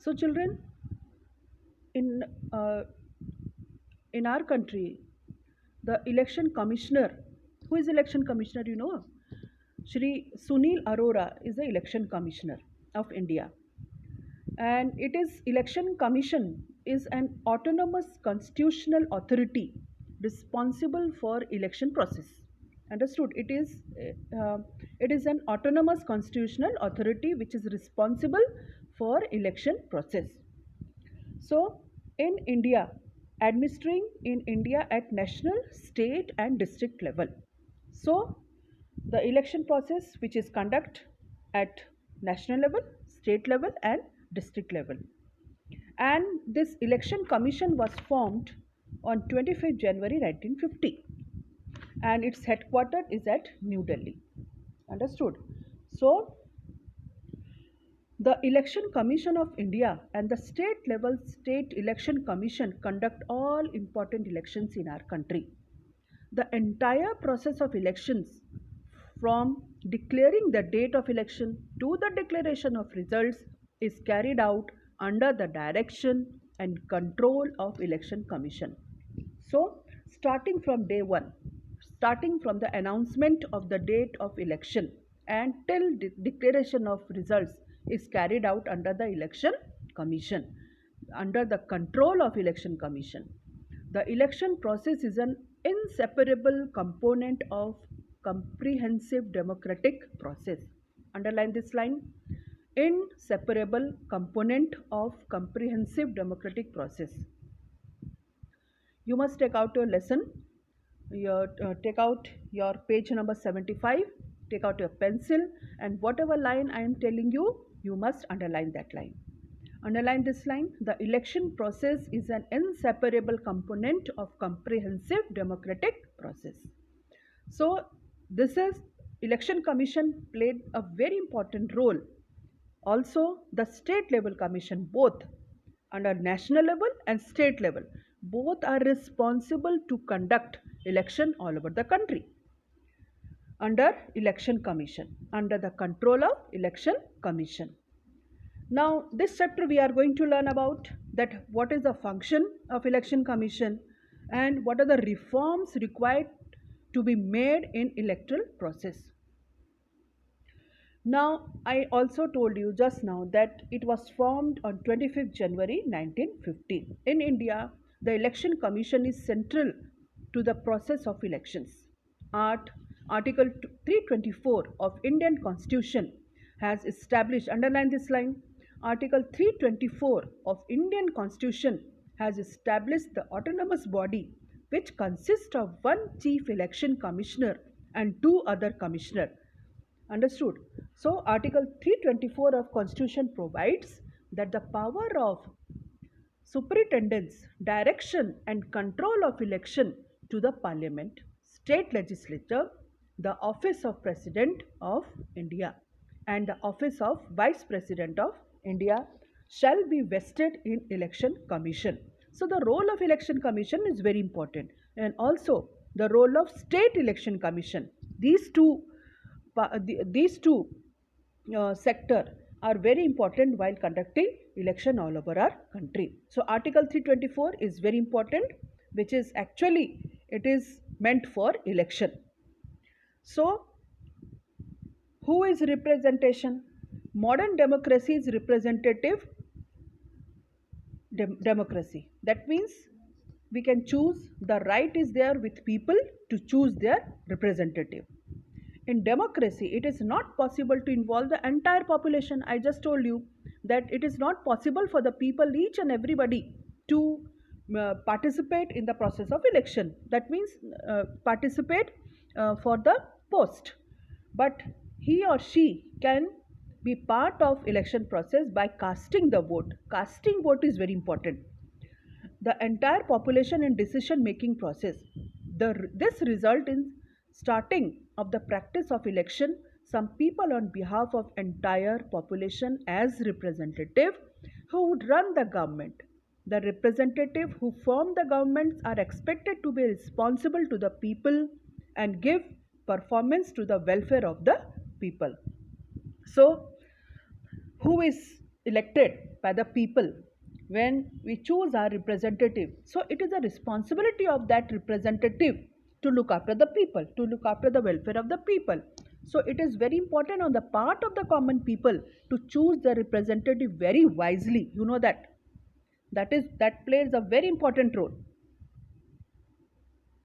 So children, in uh, in our country, the election commissioner, who is election commissioner, you know, Shri Sunil Arora is the election commissioner of India, and it is election commission is an autonomous constitutional authority responsible for election process. Understood? It is an autonomous constitutional authority which is responsible for election process. So, in India, administering in India at national, state, and district level. So, the election process which is conduct at national level, state level, and district level. And this election commission was formed on 25th January 1950, and its headquarters is at New Delhi. Understood? So, the Election Commission of India and the state level state election commission conduct all important elections in our country. The entire process of elections, from declaring the date of election to the declaration of results, is carried out under the direction and control of Election Commission. So, starting from day one, starting from the announcement of the date of election and till declaration of results is carried out under the Election Commission, under the control of Election Commission. The election process is an inseparable component of comprehensive democratic process. Underline this line. Inseparable component of comprehensive democratic process. You must take out your lesson. Take out your page number 75. Take out your pencil, and whatever line I am telling you, you must underline that line. Underline this line. The election process is an inseparable component of comprehensive democratic process. So this is Election Commission played a very important role. Also the state level commission, both under national level and state level, both are responsible to conduct election all over the country under Election Commission, under the control of Election Commission. Now this chapter we are going to learn about that what is the function of Election Commission and what are the reforms required to be made in electoral process. Now I also told you just now that it was formed on 25th January 1950. In India, the Election Commission is central to the process of elections. Article 324 of Indian Constitution has established, underline this line, Article 324 of Indian Constitution has established the autonomous body which consists of one chief election commissioner and two other commissioners. Understood? So Article 324 of Constitution provides that the power of superintendence, direction and control of election to the Parliament, State Legislature, the Office of President of India and the Office of Vice President of India shall be vested in Election Commission. So the role of Election Commission is very important, and also the role of State Election Commission. These two sector are very important while conducting election all over our country. So Article 324 is very important, which is actually it is meant for election. So who is representation? Modern democracy is representative democracy. That means we can choose, the right is there with people to choose their representative. In democracy, it is not possible to involve the entire population. I just told you that it is not possible for the people, each and everybody, to participate in the process of election. That means participate for the post. But he or she can be part of election process by casting the vote. Casting vote is very important. The entire population in decision making process. This result in starting of the practice of election, some people on behalf of entire population as representative who would run the government. The representative who form the governments are expected to be responsible to the people and give performance to the welfare of the people. So who is elected by the people when we choose our representative. So it is a responsibility of that representative to look after the people, to look after the welfare of the people. So it is very important on the part of the common people to choose the representative very wisely. You know that. That plays a very important role.